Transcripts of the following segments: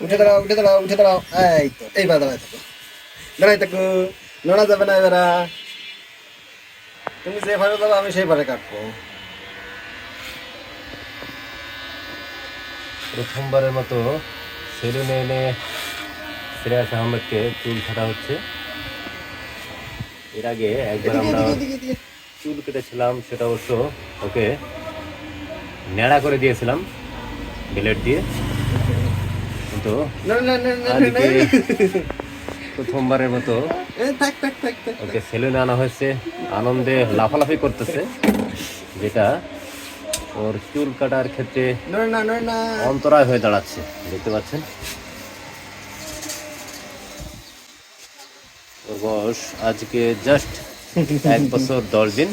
উঠে দাঁড়াও, উঠে দাঁড়াও, উঠে দাঁড়াও। এই তো, এইবার দাঁড়ায় থাকো, দাঁড়াই থাকো, নড়া যাবে না এবার। তুমি যে ভাবে দাও আমি সেই ভাবে কাটবো। প্রথমবারের মতো সেলুনে এনে সিরাজ আহমেদকে চুল কাটা হচ্ছে। এর আগে একবার এদিকে আমরা এদিকে এদিকে এদিকে। চুল কেটেছিলাম, সেটা অবশ্য ওকে ন্যাড়া করে দিয়েছিলাম ব্লেড দিয়ে। কিন্তু না না না না না না। আজকে প্রথমবারের মতো থাক থাক থাক থাক। ওকে সেলুনে আনা হয়েছে। আনন্দে লাফালাফি করতেছে, যেটা ওর চুল কাটার ক্ষেত্রে নড়ে না, নড়ে না। অন্তরায় হয়ে দাঁড়াচ্ছে। দেখতে পাচ্ছেন, ওর বয়স আজকে জাস্ট 1 বছর 10 দিন।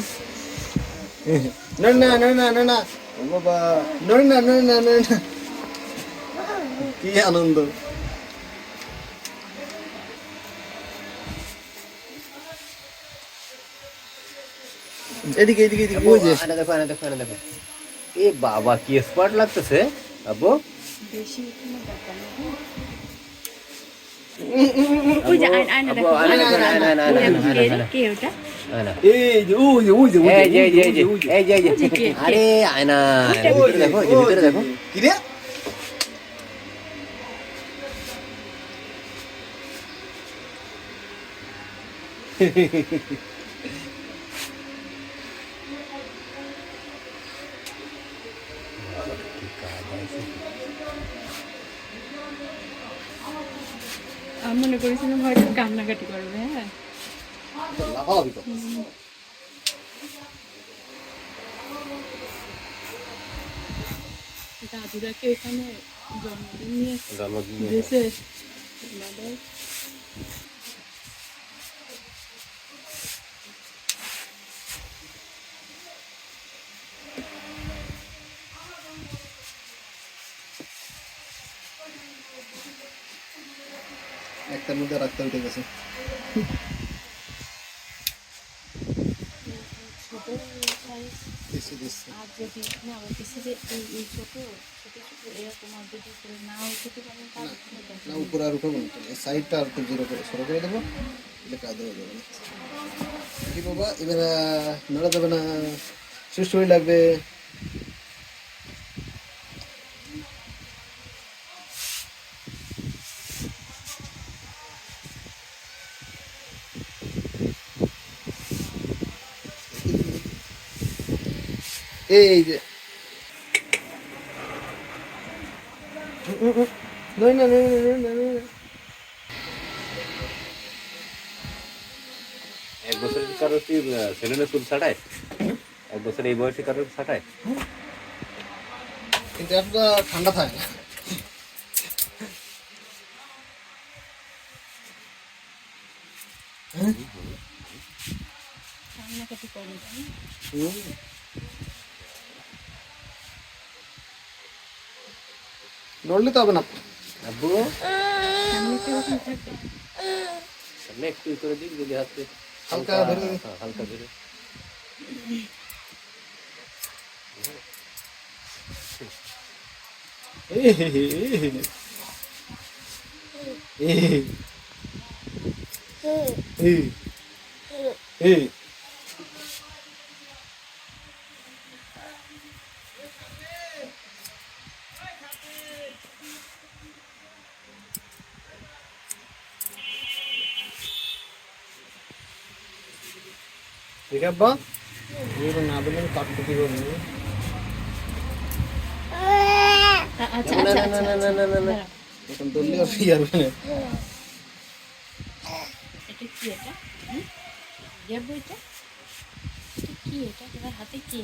নড়ে না, নড়ে না, নড়ে না। ও বাবা, নড়ে না, নড়ে না, নড়ে না। কি আনন্দ। এদিকে এদিকে এদিকে, ওই যে। আরে দেখো, আরে দেখো, আরে দেখো, এ বাবা কি স্মার্ট লাগতেছে আব্বু। বেশি কোনো ব্যাপার না। আব্বু, ওই যে আয়না আব্বু, দেখো, আয়না দেখো, আয়না, আয়না, আয়না, আয়না, কে আয়না, কে ওটা? আয়না। এই যে, ওই যে, ওই যে, ওই যে, এই যে, এই যে, এই যে, ওই যে, এই যে, এই যে। ওই যে কে? আরে আয়না, এর ওই ভিতরে যে, দেখো, এই যে ওই ভিতরে যে। দেখো। কি রে? আমি মনে করেছিলাম হয়তো কান্নাকাটি করবে। হ্যাঁ, লাফালাফি কর। দাদুরাকে এখানে জন্মদিন নিয়ে জন্মদিন নিয়ে দিয়েছে দাদাই। একটার মধ্যে রাখতে উঠে গেছে। ছোট সাইজ। দিচ্ছি দিচ্ছি। আর যদি না বলতেছি যে এই ছোট ছোট ছোট এরকম আর যদি করে না উঠতে পারেন তাহলে কোনো ব্যাপার না, নেই। উপরে আর উঠাবো না, এই সাইডটা আর একটু জিরো করে সরো করে দেবো, এটা কাজে হয়ে যাবে না। কি বাবা, এবার নড়া যাবে না, সুস্থই লাগবে। এই যে, নয় না, নয় না, নয় না, নয় না। 1 বছরের কারোর কি সেলুনে চুল ছাটায়? 1 বছর এই বয়সে কারোর ছাটায়? কিন্তু এতটা ঠান্ডা থাকে না। কান্নাকাটি করে তাই না? হুম। নড়লে তো হবে না। আব্বু, সামনে কিরকম থাকবে? সামনে একটু ই করে দিক যদি হাতে হালকা ধরে। হ্যাঁ, হালকা ধরে। এই হে হে, এই এই এই। ঠিক আছে বা, এবার না দিলে কাটতে দিব না। আচ্ছা না, আচ্ছা না, আচ্ছা না, না, না, না, না। দাঁড়াও। এখন ধরলে আর কি আর মানে। এটা কি এটা? হুম? ইয়া বইটা? এটা কি এটা? তোমার হাতে কি?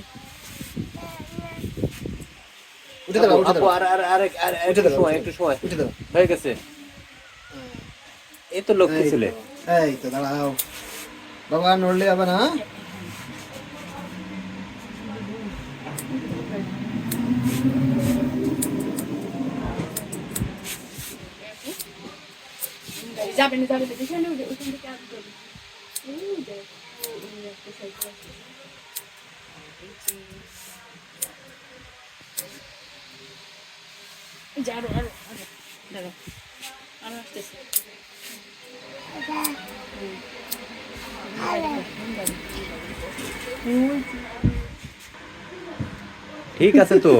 উঠে দাঁড়াও, উঠে আব্বু, দাঁড়াও, আর আর আর আর উঠে একটু দাঁড়াও, সময়, একটু সময় উঠে দাঁড়াও। হয়ে গেছে। এই তো লক্ষ্মী এই ছেলে। তো, এই তো দাঁড়াও বাবা, নড়লে হবে না। যাবে না যাবে না দেখে না ওখান থেকে আসতে হবে। এই দেখো, এই একটা সাইকেল আছে। এই যে আরো আরো আরো ছাড়ো আমি আসতেছি ঠিক আছে তো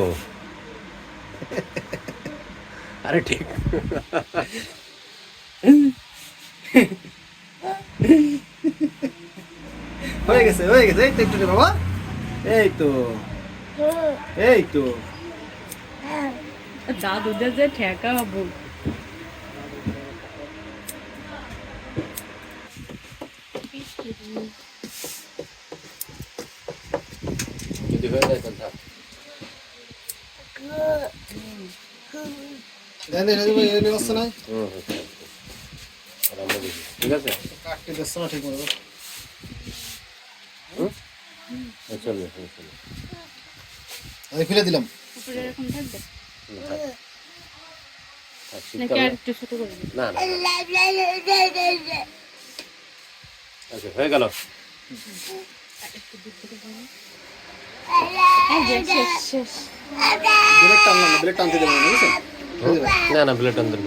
আরে ঠিক হয়ে গেছে এই তো একটু দে বাবা এই তো এই তো দাদুদের যে ঠেকা হবো যদি হয়ে যায় তাহলে থাক। জানি না ভাই এই অবস্থা নাই হয়েছে। আর আমরা দেখি। ঠিক আছে কাটতে দিচ্ছে না ঠিক মতো চলবে চলবে আমি খুলে দিলাম উপরে এরকম থাকবে আর নাকি শীতকালে আর একটু ছোট করে দিবে না না আচ্ছা হয়ে গেল এই যে শেষ শেষ ব্লেড টানলাম না ব্লেড টানতে দেবো না বুঝছেন না না ব্লেড অন্তর